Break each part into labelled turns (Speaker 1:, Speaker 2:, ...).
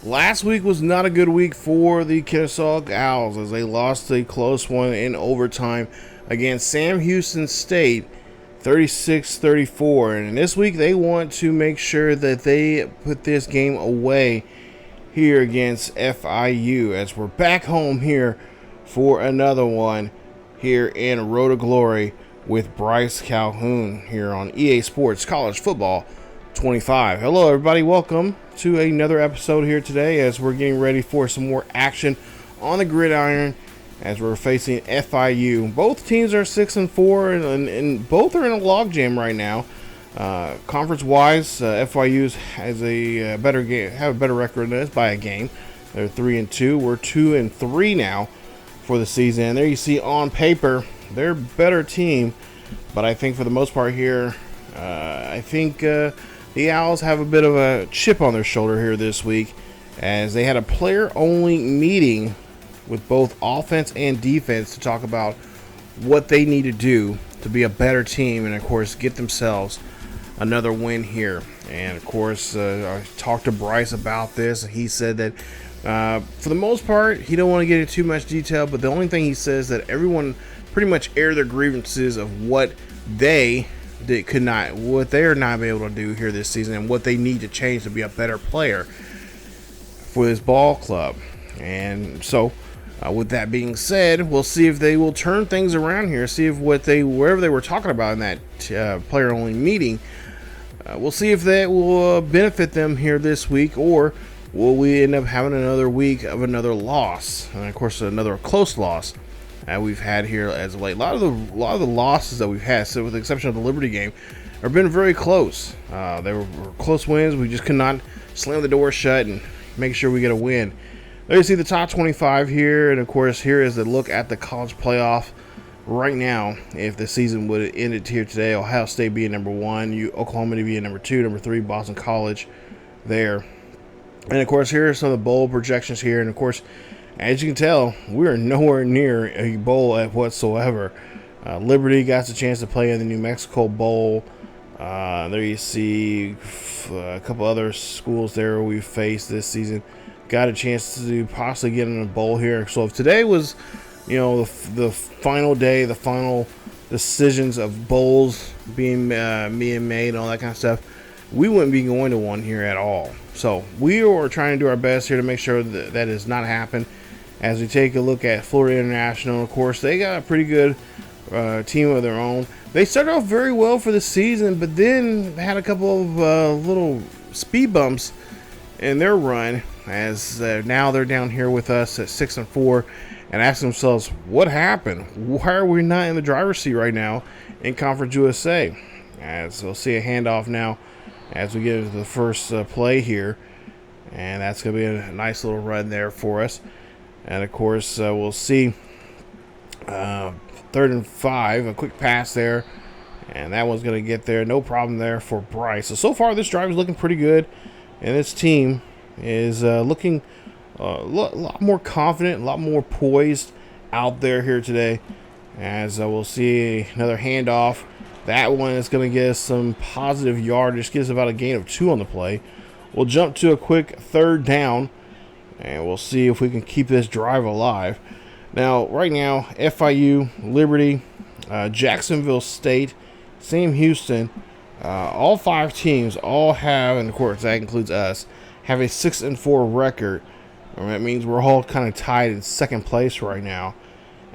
Speaker 1: Last week was not a good week for the Kennesaw Owls as they lost a close one in overtime against Sam Houston State 36-34. And this week they want to make sure that they put this game away here against FIU as we're back home here for another one here in Road to Glory with Bryce Calhoun here on EA Sports College Football 25. Hello everybody, welcome to another episode here today as we're getting ready for some more action on the gridiron as we're facing FIU. Both teams are 6-4 and both are in a logjam right now. Conference wise, FIU has a better game, have a better record than us by a game. They're 3-2. We're 2-3 now for the season. And there you see on paper they're a better team, but I think for the most part here, I think the Owls have a bit of a chip on their shoulder here this week as they had a player-only meeting with both offense and defense to talk about what they need to do to be a better team and, of course, get themselves another win here. And, of course, I talked to Bryce about this. He said that for the most part, he don't want to get into too much detail, but the only thing he says that everyone pretty much air their grievances of what they what they're not able to do here this season and what they need to change to be a better player for this ball club. And so with that being said, we'll see if they will turn things around here, see if wherever they were talking about in that player only meeting, we'll see if that will benefit them here this week, or will we end up having another week of another loss, and of course another close loss we've had here as of late. A lot of the losses that we've had, so with the exception of the Liberty game, have been very close. They were close wins. We just could not slam the door shut and make sure we get a win. There you see the top 25 here, and of course here is the look at the college playoff right now. If the season would have ended here today, Ohio State being number 1, Oklahoma to be number 2, number 3, Boston College there. And of course here are some of the bowl projections here, and of course, as you can tell, we are nowhere near a bowl whatsoever. Liberty got a chance to play in the New Mexico Bowl. There you see a couple other schools there we faced this season. Got a chance to possibly get in a bowl here. So if today was, the final day, the final decisions of bowls being made and all that kind of stuff, we wouldn't be going to one here at all. So we are trying to do our best here to make sure that that does not happen. As we take a look at Florida International, of course, they got a pretty good team of their own. They started off very well for the season, but then had a couple of little speed bumps in their run, as now they're down here with us at 6-4 and asking themselves, what happened? Why are we not in the driver's seat right now in Conference USA? As we'll see a handoff now as we get into the first play here, and that's going to be a nice little run there for us. And of course, we'll see 3rd and 5, a quick pass there, and that one's going to get there. No problem there for Bryce. So far, this drive is looking pretty good, and this team is looking a lot more confident, a lot more poised out there here today. As we'll see another handoff. That one is going to get us some positive yardage, gives us about a gain of 2 on the play. We'll jump to a quick 3rd down, and we'll see if we can keep this drive alive. Now, right now, FIU, Liberty, Jacksonville State, Sam Houston, all 5 teams all have, and of course that includes us, have a 6-4 record. That means we're all kind of tied in 2nd place right now.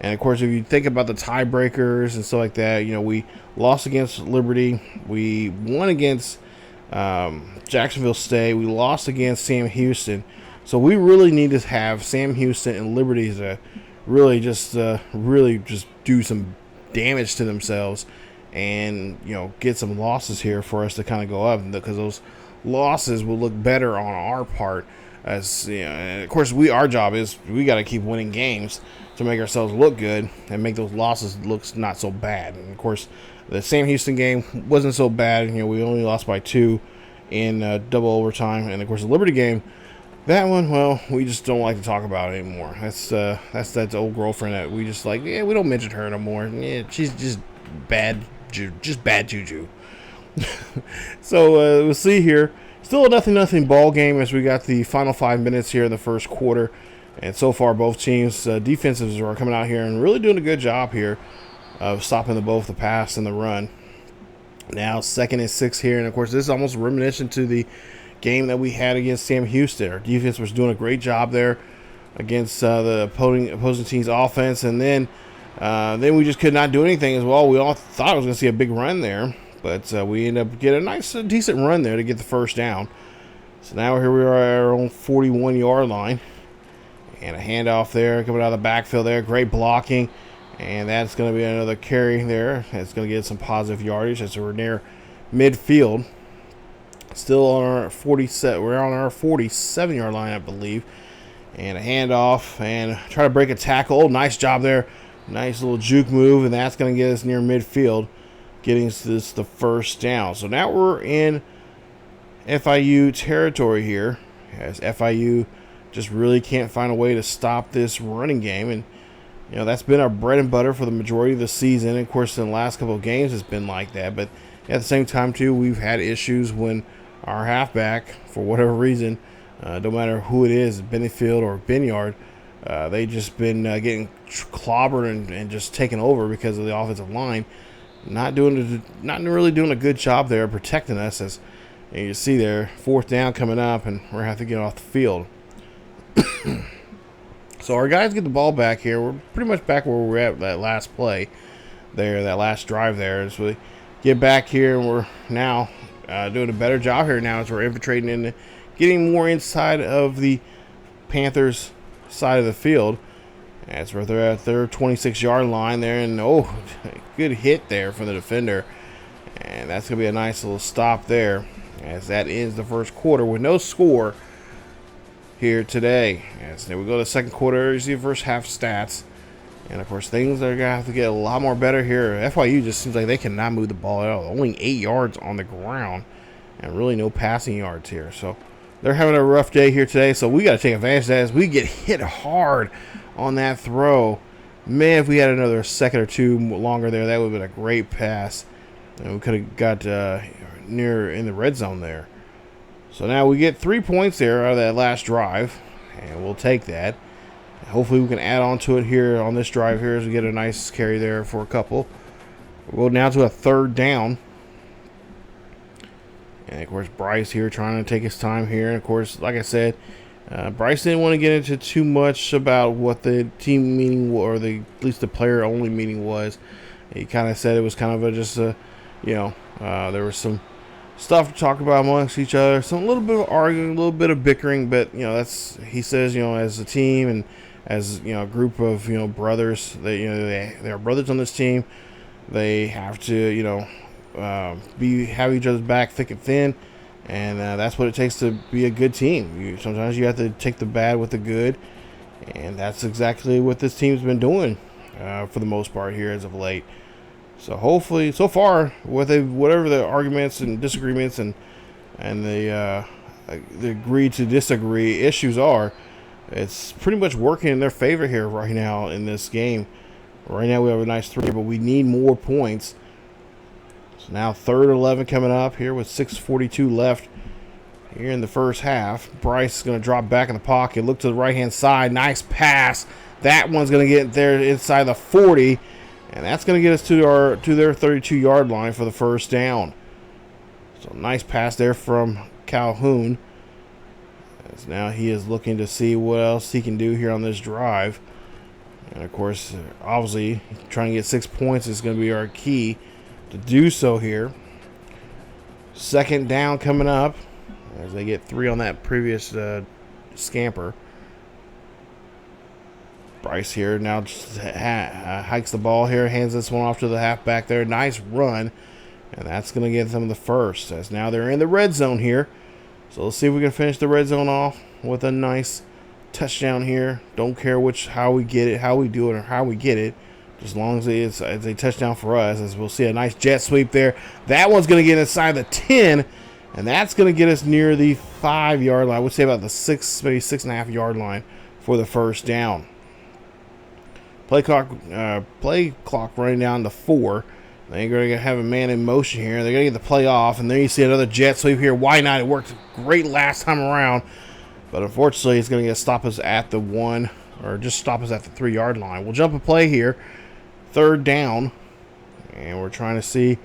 Speaker 1: And of course, if you think about the tiebreakers and stuff like that, we lost against Liberty, we won against Jacksonville State, we lost against Sam Houston. So we really need to have Sam Houston and Liberty to really just do some damage to themselves and, get some losses here for us to kind of go up, because those losses will look better on our part. As and of course, our job is we got to keep winning games to make ourselves look good and make those losses look not so bad. And of course, the Sam Houston game wasn't so bad. We only lost by 2 in double overtime, and of course the Liberty game, that one, well, we just don't like to talk about it anymore. That's that old girlfriend that we just we don't mention her no more. Yeah, she's just bad juju. So we'll see here Still a nothing ball game as we got the final 5 minutes here in the first quarter. And so far, both teams' defenses are coming out here and really doing a good job here of stopping both the pass and the run. Now 2nd and 6 here, and of course this is almost reminiscent to the game that we had against Sam Houston. Our defense was doing a great job there against the opposing team's offense, and then we just could not do anything as well. We all thought I was going to see a big run there, but we ended up getting a nice, decent run there to get the first down. So now here we are at our own 41-yard line, and a handoff there coming out of the backfield there. Great blocking. And that's going to be another carry there. It's going to get some positive yardage as we're near midfield. Still on our 47. We're on our 47-yard line, I believe. And a handoff and try to break a tackle. Nice job there. Nice little juke move, and that's going to get us near midfield, getting this the first down. So now we're in FIU territory here, as FIU just really can't find a way to stop this running game. And you know, that's been our bread and butter for the majority of the season. And of course, in the last couple of games, it's been like that. But at the same time, too, we've had issues when our halfback, for whatever reason, no matter who it is, Benefield or Binyard, they just been getting clobbered and just taken over because of the offensive line. Not really doing a good job there protecting us. As you see there, 4th down coming up, and we're going to have to get off the field. So our guys get the ball back here. We're pretty much back where we were at that last play there, that last drive there. As we get back here, and we're now doing a better job here now as we're infiltrating and getting more inside of the Panthers side of the field. As we're at their 26-yard line there, and good hit there from the defender. And that's going to be a nice little stop there as that ends the first quarter with no score here today. As we go to the second quarter, you see the first half stats, and of course things are gonna have to get a lot more better here. FIU just seems like they cannot move the ball at all. Only 8 yards on the ground, and really no passing yards here. So they're having a rough day here today. So we got to take advantage of that as we get hit hard on that throw. Man, if we had another second or two longer there, that would have been a great pass, and we could have got near in the red zone there. So now we get 3 points there out of that last drive, and we'll take that. Hopefully we can add on to it here on this drive here as we get a nice carry there for a couple. We'll go now to a 3rd down. And, of course, Bryce here trying to take his time here. And, of course, like I said, Bryce didn't want to get into too much about what the team meeting, or at least the player-only meeting was. He kind of said it was kind of there was some stuff to talk about amongst each other, a little bit of arguing, a little bit of bickering, but that's, he says, as a team and as a group of brothers, they are brothers on this team. They have to have each other's back thick and thin, and that's what it takes to be a good team. Sometimes you have to take the bad with the good, and that's exactly what this team's been doing for the most part here as of late. So hopefully, so far, whatever the arguments and disagreements and the agree to disagree issues are, it's pretty much working in their favor here right now in this game. Right now we have a nice 3, but we need more points. So now 3rd and 11 coming up here with 6:42 left here in the first half. Bryce is going to drop back in the pocket, look to the right-hand side. Nice pass. That one's going to get there inside the 40. And that's going to get us to their 32-yard line for the first down. So nice pass there from Calhoun. As now he is looking to see what else he can do here on this drive. And, of course, obviously, trying to get 6 points is going to be our key to do so here. 2nd down coming up as they get 3 on that previous scamper. Bryce here now just hikes the ball here, hands this one off to the halfback there. Nice run, and that's going to get them the first, as now they're in the red zone here. So let's see if we can finish the red zone off with a nice touchdown here. Don't care how we get it, how we do it, or how we get it, just as long as it's a touchdown for us, as we'll see a nice jet sweep there. That one's going to get inside the 10, and that's going to get us near the 5-yard line. I would say about the 6, maybe 6.5-yard line for the first down. Play clock running down to 4 They're going to have a man in motion here. They're going to get the play off, and there you see another jet sweep here. Why not? It worked great last time around, but unfortunately, it's going to stop us at the 1, or just stop us at the 3-yard line. We'll jump a play here, 3rd down, and we're trying to see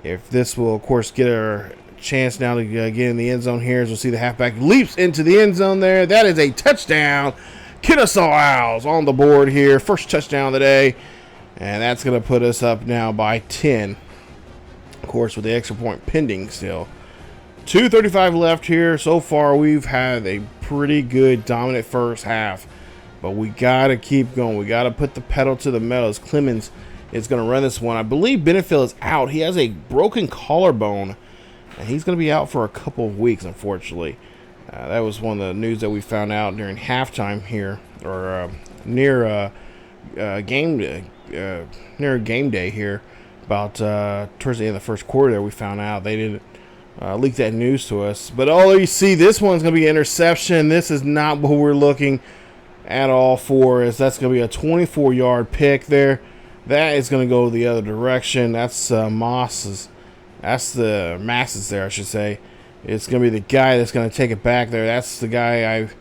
Speaker 1: if this will, of course, get our chance now to get in the end zone here. As we'll see the halfback leaps into the end zone there. That is a touchdown. Kennesaw Owls on the board here. First touchdown of the day. And that's going to put us up now by 10. Of course, with the extra point pending still. 2:35 left here. So far, we've had a pretty good dominant first half. But we got to keep going. We got to put the pedal to the metal as Clemens is going to run this one. I believe Benefield is out. He has a broken collarbone. And he's going to be out for a couple of weeks, unfortunately. That was one of the news that we found out during halftime here. Or near game day here, about towards the end of the first quarter there, we found out. They didn't leak that news to us. But all you see, this one's going to be an interception. This is not what we're looking at all for, as that's going to be a 24-yard pick there. That is going to go the other direction. That's Moss's. That's the Masses there, I should say. It's going to be the guy that's going to take it back there. That's the guy I've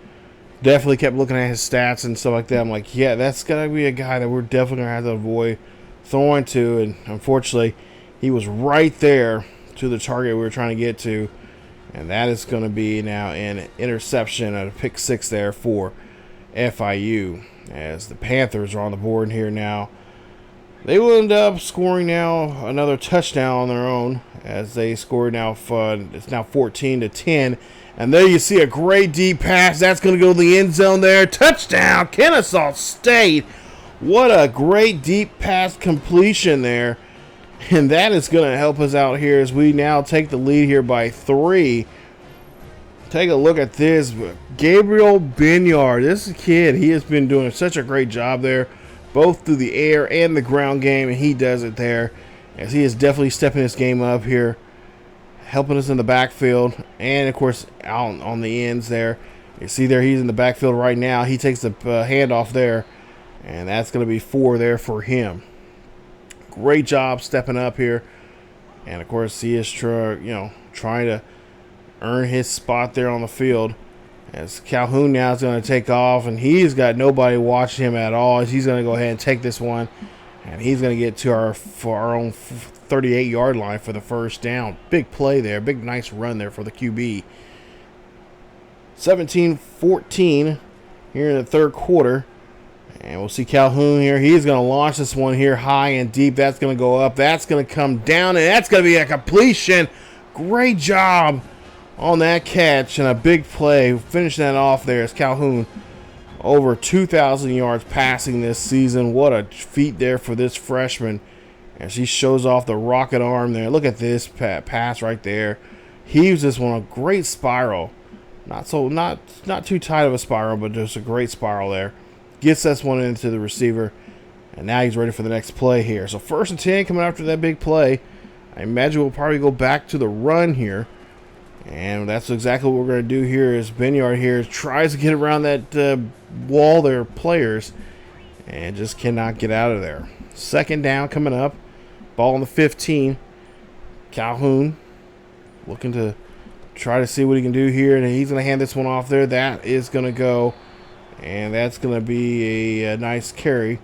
Speaker 1: definitely kept looking at his stats and stuff like that. I'm like, yeah, that's going to be a guy that we're definitely going to have to avoid throwing to. And unfortunately, he was right there to the target we were trying to get to. And that is going to be now an interception at a pick 6 there for FIU. As the Panthers are on the board here now. They will end up scoring now another touchdown on their own, as they scored now. It's now 14-10. And there you see a great deep pass. That's going to go to the end zone there. Touchdown, Kennesaw State. What a great deep pass completion there. And that is going to help us out here as we now take the lead here by 3. Take a look at this. Gabriel Binyard. This kid, he has been doing such a great job there, both through the air and the ground game, and he does it there, as he is definitely stepping this game up here, helping us in the backfield, and of course out on the ends there. You see there, he's in the backfield right now. He takes the handoff there, and that's going to be 4 there for him. Great job stepping up here, and of course he is trying to earn his spot there on the field. As Calhoun now is going to take off, and he's got nobody watching him at all. As he's going to go ahead and take this one, and he's going to get to our own 38-yard line for the first down. Big play there, big nice run there for the QB. 17-14 here in the third quarter, and we'll see Calhoun here. He's going to launch this one here high and deep. That's going to go up. That's going to come down, and that's going to be a completion. Great job on that catch and a big play. Finish that off there as Calhoun over 2,000 yards passing this season. What a feat there for this freshman as he shows off the rocket arm there. Look at this pass right there. Heaves this one a great spiral. Not too tight of a spiral, but just a great spiral there. Gets this one into the receiver, and now he's ready for the next play here. So 1st and 10 coming after that big play. I imagine we'll probably go back to the run here. And that's exactly what we're going to do here. Is Binyard here tries to get around that wall there, players, and just cannot get out of there. 2nd down coming up. Ball on the 15. Calhoun looking to try to see what he can do here, and he's going to hand this one off there. That is going to go, and that's going to be a nice carry.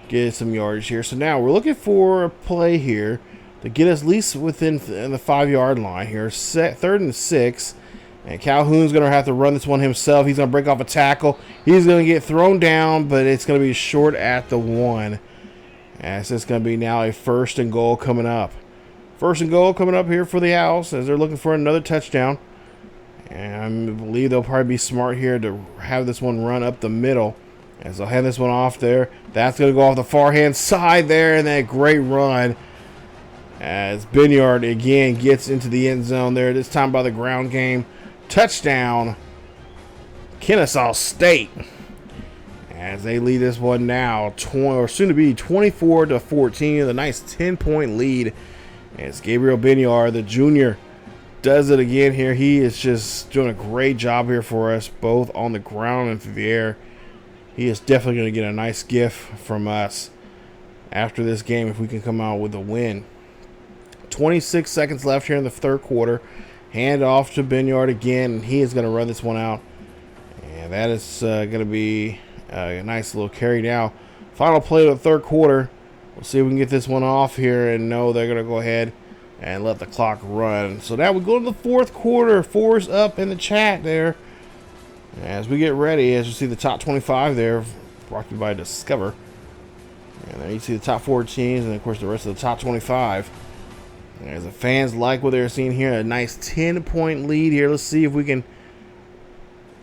Speaker 1: Get some yardage here. So now we're looking for a play here to get us at least within the 5-yard line here. 3rd and 6. And Calhoun's going to have to run this one himself. He's going to break off a tackle. He's going to get thrown down, but it's going to be short at the 1. And so it's going to be now a 1st and goal coming up. 1st and goal coming up here for the Owls as they're looking for another touchdown. And I believe they'll probably be smart here to have this one run up the middle. As they'll hand this one off there. That's going to go off the far hand side there, and that great run as Binyard again gets into the end zone there, this time by the ground game. Touchdown, Kennesaw State, as they lead this one now, soon to be 24-14, a nice 10-point lead. As Gabriel Binyard, the junior, does it again here. He is just doing a great job here for us, both on the ground and through the air. He is definitely going to get a nice gift from us. after this game if we can come out with a win. 26 seconds left here in the third quarter. Hand off to Benyard again, and he is going to run this one out. And that is going to be a nice little carry now. Final play of the third quarter. We'll see if we can get this one off here, and no, they're going to go ahead and let the clock run. So now we go to the fourth quarter. 4's up in the chat there. As we get ready, as you see the top 25 there, brought to you by Discover. And then you see the top 4 teams, and of course the rest of the top 25. As the fans like what they're seeing here, a nice 10-point lead here. Let's see if we can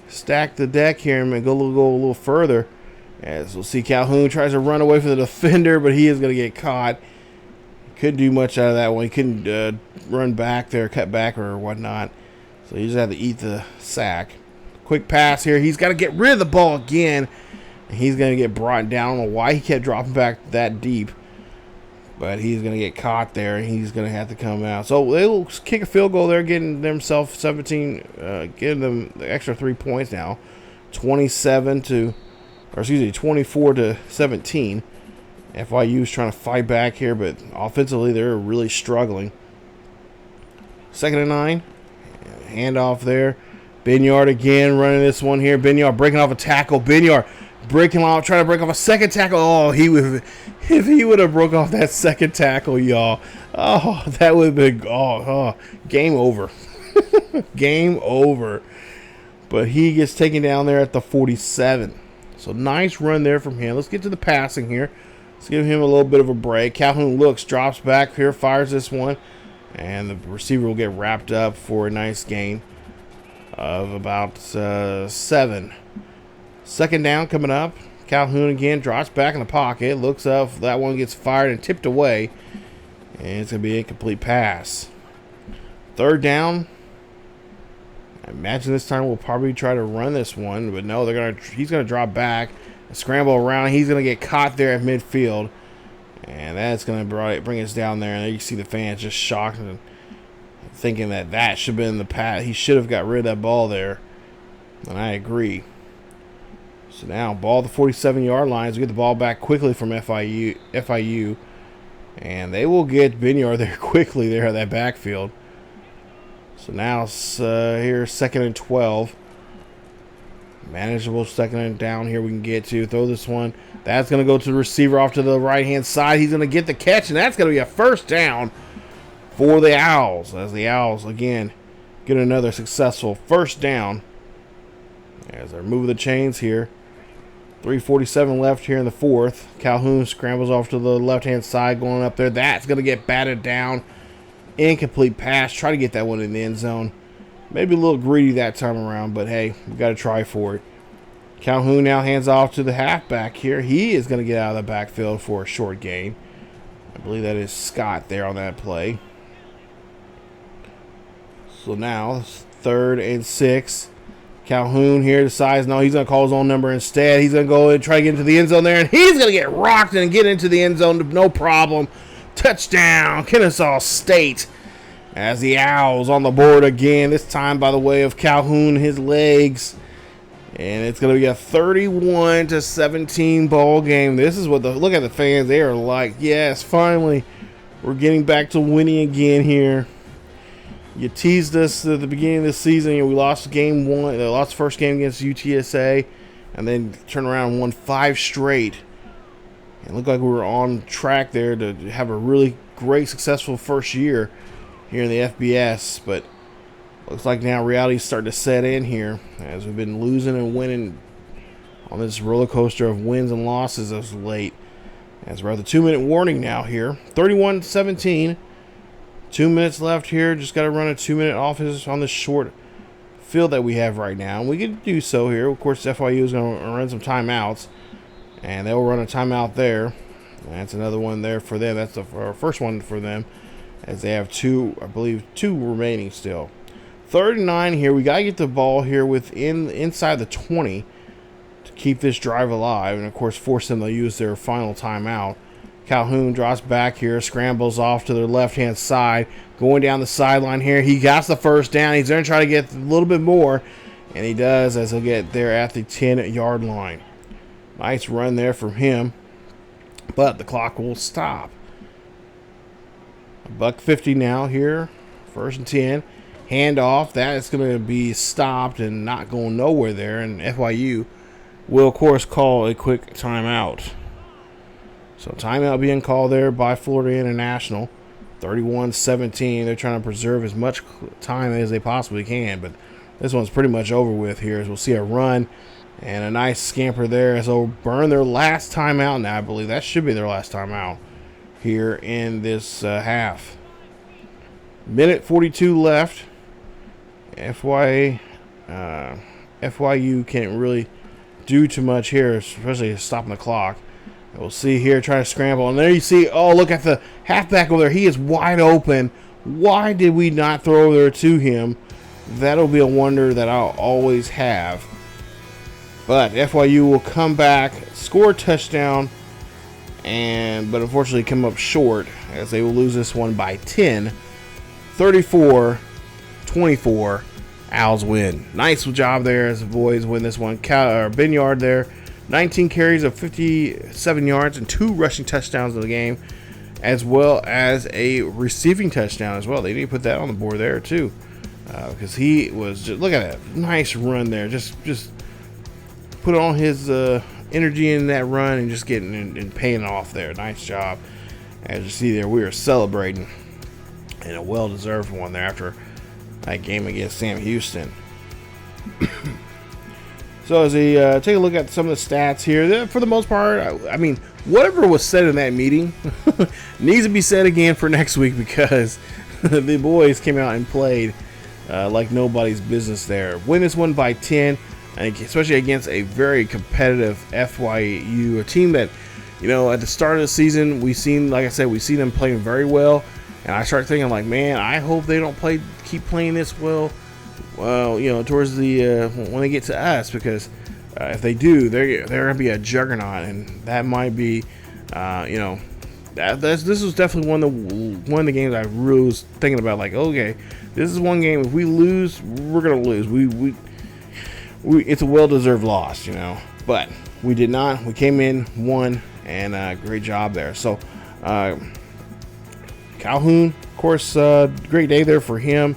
Speaker 1: stack the deck here and go a little further. As we'll see Calhoun tries to run away from the defender, but he is going to get caught. Couldn't do much out of that one. He couldn't run back there, cut back or whatnot. So he just had to eat the sack. Quick pass here. He's got to get rid of the ball again. And he's going to get brought down. I don't know why he kept dropping back that deep. But he's going to get caught there, and he's going to have to come out. So they'll kick a field goal there, getting themselves 17, getting them the extra 3 points now. 24 to 17. FIU is trying to fight back here, but offensively they're really struggling. 2nd and 9. Handoff there. Benyard again running this one here. Benyard breaking off a tackle. Benyard breaking off, trying to break off a second tackle. Oh, if he would have broke off that second tackle, y'all. Oh, that would have been game over. Game over. But he gets taken down there at the 47. So nice run there from him. Let's get to the passing here. Let's give him a little bit of a break. Calhoun looks, drops back here, fires this one. And the receiver will get wrapped up for a nice gain of about 7. 2nd down coming up. Calhoun again drops back in the pocket. Looks up. That one gets fired and tipped away. And it's going to be an incomplete pass. 3rd down. I imagine this time we'll probably try to run this one. But no, he's going to drop back and scramble around. He's going to get caught there at midfield. And that's going to bring us down there. And there you see the fans just shocked and thinking that should have been the pass. He should have got rid of that ball there. And I agree. So now, ball at the 47-yard line. We get the ball back quickly from FIU. And they will get Benyard there quickly there at that backfield. So now it's here, 2nd and 12. Manageable 2nd and down here we can get to. Throw this one. That's going to go to the receiver off to the right-hand side. He's going to get the catch, and that's going to be a 1st down for the Owls. As the Owls, again, get another successful 1st down. As they're moving the chains here. 3:47 left here in the 4th. Calhoun scrambles off to the left-hand side going up there. That's going to get batted down. Incomplete pass. Try to get that one in the end zone. Maybe a little greedy that time around, but hey, we got to try for it. Calhoun now hands off to the halfback here. He is going to get out of the backfield for a short gain. I believe that is Scott there on that play. So now, it's 3rd and 6. Calhoun here decides, no, he's going to call his own number instead. He's going to go and try to get into the end zone there, and he's going to get rocked and get into the end zone, no problem. Touchdown, Kennesaw State. As the Owls on the board again, this time by the way of Calhoun, his legs. And it's going to be a 31-17 ball game. This is what look at the fans. They are like, yes, finally, we're getting back to winning again here. You teased us at the beginning of the season. We lost game 1. Lost the first game against UTSA, and then turned around and won 5 straight. And it looked like we were on track there to have a really great, successful first year here in the FBS. But looks like now reality's starting to set in here as we've been losing and winning on this roller coaster of wins and losses as of late. As we're at the 2-minute warning now here. 31-17. 2 minutes left here. Just got to run a 2-minute offense on this short field that we have right now. And we can do so here. Of course, FIU is going to run some timeouts. And they'll run a timeout there. And that's another one there for them. That's the first one for them. As they have 2 remaining still. 3rd and 9 here. We got to get the ball here inside the 20 to keep this drive alive. And, of course, force them to use their final timeout. Calhoun drops back here, scrambles off to the left-hand side, going down the sideline here. He got the 1st down. He's going to try to get a little bit more, and he does as he'll get there at the 10-yard line. Nice run there from him. but the clock will stop. $1.50 now here, 1st and 10. Handoff, that is going to be stopped and not going nowhere there, and FIU will, of course, call a quick timeout. So timeout being called there by Florida International. 31-17. They're trying to preserve as much time as they possibly can, but this one's pretty much over with here, as we'll see a run and a nice scamper there as they'll burn their last timeout now. I believe that should be their last timeout here in this half. Minute 42 left. FYU can't really do too much here, especially stopping the clock. We'll see here, try to scramble. And there you see, oh, look at the halfback over there. He is wide open. Why did we not throw over there to him? That'll be a wonder that I'll always have. But FYU will come back, score a touchdown, but unfortunately come up short as they will lose this one by 10. 34-24. Owls win. Nice job there as the boys win this one. Binyard there. 19 carries of 57 yards and 2 rushing touchdowns in the game, as well as a receiving touchdown as well. They need to put that on the board there too, because he was just, look at that nice run there. Just put all his energy in that run and just getting and paying off there. Nice job. As you see there, we are celebrating, and a well-deserved one there after that game against Sam Houston. So as we take a look at some of the stats here, for the most part, I mean, whatever was said in that meeting needs to be said again for next week, because the boys came out and played like nobody's business there. Win this one by 10, and especially against a very competitive FIU, a team that, you know, at the start of the season, we seen them playing very well, and I start thinking like, man, I hope they don't keep playing this well. Well, you know, towards the when they get to us, because if they do, they're gonna be a juggernaut, and that might be, you know, this was definitely one of the games I really was thinking about. Like, okay, this is one game. If we lose, we're gonna lose. We it's a well-deserved loss, you know. But we did not. We came in, won, and great job there. So Calhoun, of course, great day there for him.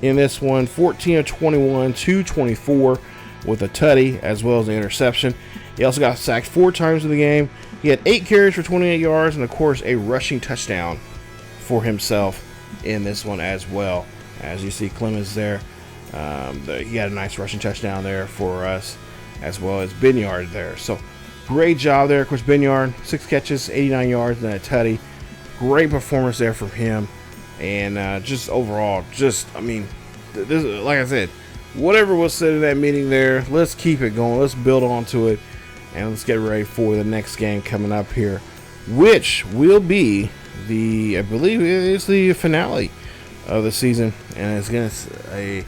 Speaker 1: In this one, 14 of 21, 224 with a tutty as well as an interception. He also got sacked 4 times in the game. He had 8 carries for 28 yards and, of course, a rushing touchdown for himself in this one as well. As you see Clemens there, he had a nice rushing touchdown there for us, as well as Binyard there. So great job there. Of course, Binyard, 6 catches, 89 yards, and a tutty. Great performance there from him. And just overall, I mean, this, like I said, whatever was said in that meeting there, let's keep it going. Let's build onto it, and let's get ready for the next game coming up here, which will be I believe it's the finale of the season, and it's going to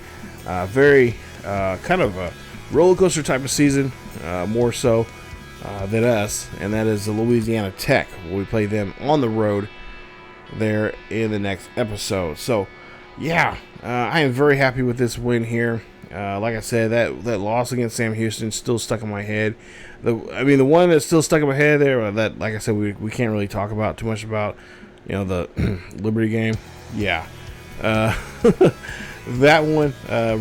Speaker 1: a very kind of a roller coaster type of season, more so than us, and that is the Louisiana Tech. We play them on the road there in the next episode. So yeah, I am very happy with this win here. Like I said, that loss against Sam Houston still stuck in my head. The one that's still stuck in my head there, that, like I said, we can't really talk about too much about, you know, the Liberty game. Yeah, that one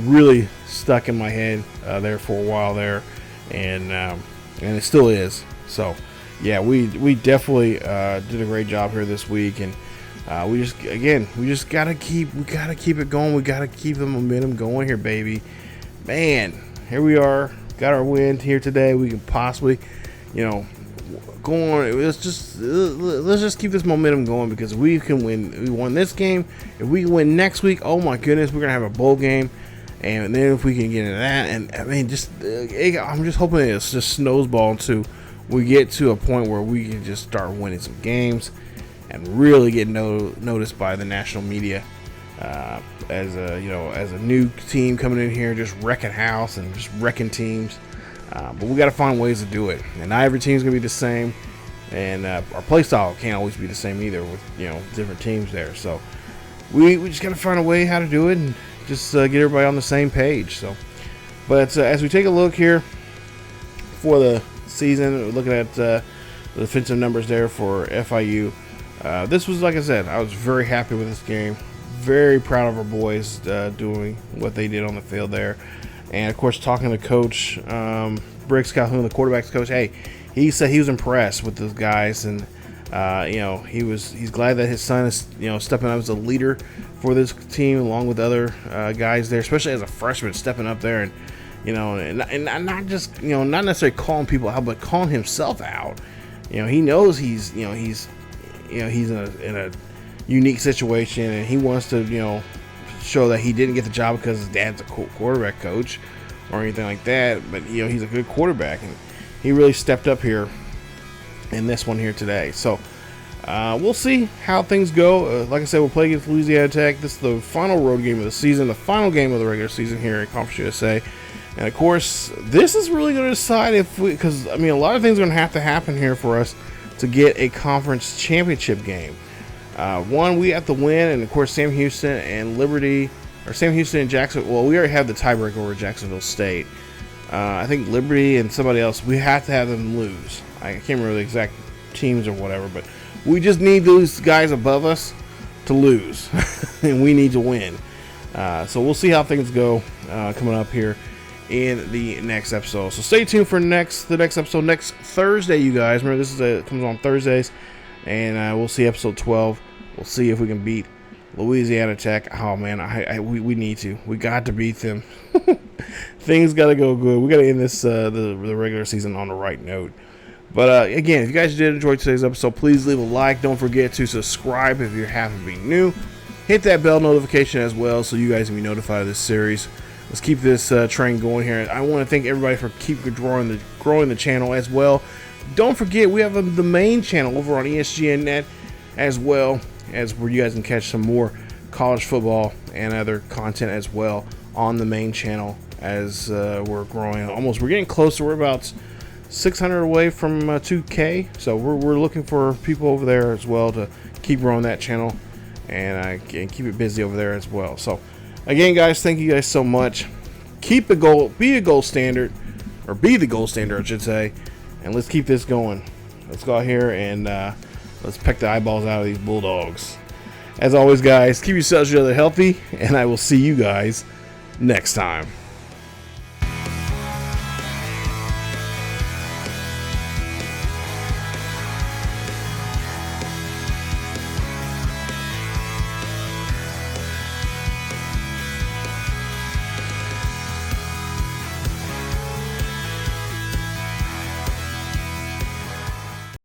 Speaker 1: really stuck in my head there for a while there, and it still is. So yeah, we definitely did a great job here this week, and we just gotta keep it going. We gotta keep the momentum going here, baby. Man, here we are, got our win here today. We can possibly, you know, go on. Let's just keep this momentum going, because we can win. We won this game. If we win next week, oh my goodness, we're gonna have a bowl game. And then if we can get into that, and I mean, I'm just hoping it's just snowball until we get to a point where we can just start winning some games and really get noticed by the national media as a new team coming in here, just wrecking house and just wrecking teams. But we got to find ways to do it, and not every team's gonna be the same, and our play style can't always be the same either with, you know, different teams there. So we just got to find a way how to do it, and just get everybody on the same page. So, but as we take a look here for the season, we're looking at defensive numbers there for FIU. This was, like I said, I was very happy with this game. Very proud of our boys doing what they did on the field there. And, of course, talking to Coach Bryce Calhoun, the quarterback's coach, hey, he said he was impressed with those guys. And, he's glad that his son is, stepping up as a leader for this team along with other guys there, especially as a freshman stepping up there and not just, not necessarily calling people out, but calling himself out. He knows he's in a unique situation, and he wants to, show that he didn't get the job because his dad's a quarterback coach or anything like that. But he's a good quarterback, and he really stepped up here in this one here today. So we'll see how things go. Like I said, we'll play against Louisiana Tech. This is the final road game of the season, the final game of the regular season here at Conference USA. And of course, this is really going to decide because a lot of things are going to happen here for us to get a conference championship game. One, we have to win, and of course, Sam Houston and Jacksonville. Well, we already have the tiebreaker over Jacksonville State. I think Liberty and somebody else, we have to have them lose. I can't remember the exact teams or whatever, but we just need those guys above us to lose, and we need to win. So we'll see how things go coming up here in the next episode. So stay tuned for the next episode next Thursday, you guys. Remember, this comes on Thursdays. And we'll see episode 12. We'll see if we can beat Louisiana Tech. Oh, man, we need to. We got to beat them. Things got to go good. We got to end this the regular season on the right note. But, again, if you guys did enjoy today's episode, please leave a like. Don't forget to subscribe if you happen to be new. Hit that bell notification as well so you guys can be notified of this series. Let's keep this train going here. I want to thank everybody for growing the channel as well. Don't forget, we have the main channel over on ESGNet as well, as where you guys can catch some more college football and other content as well on the main channel as we're growing. We're getting closer. We're about 600 away from 2K, so we're looking for people over there as well to keep growing that channel and keep it busy over there as well. So, again, guys, thank you guys so much. Be the gold standard, I should say. And let's keep this going. Let's go out here and let's peck the eyeballs out of these Bulldogs. As always, guys, keep yourselves healthy, and I will see you guys next time.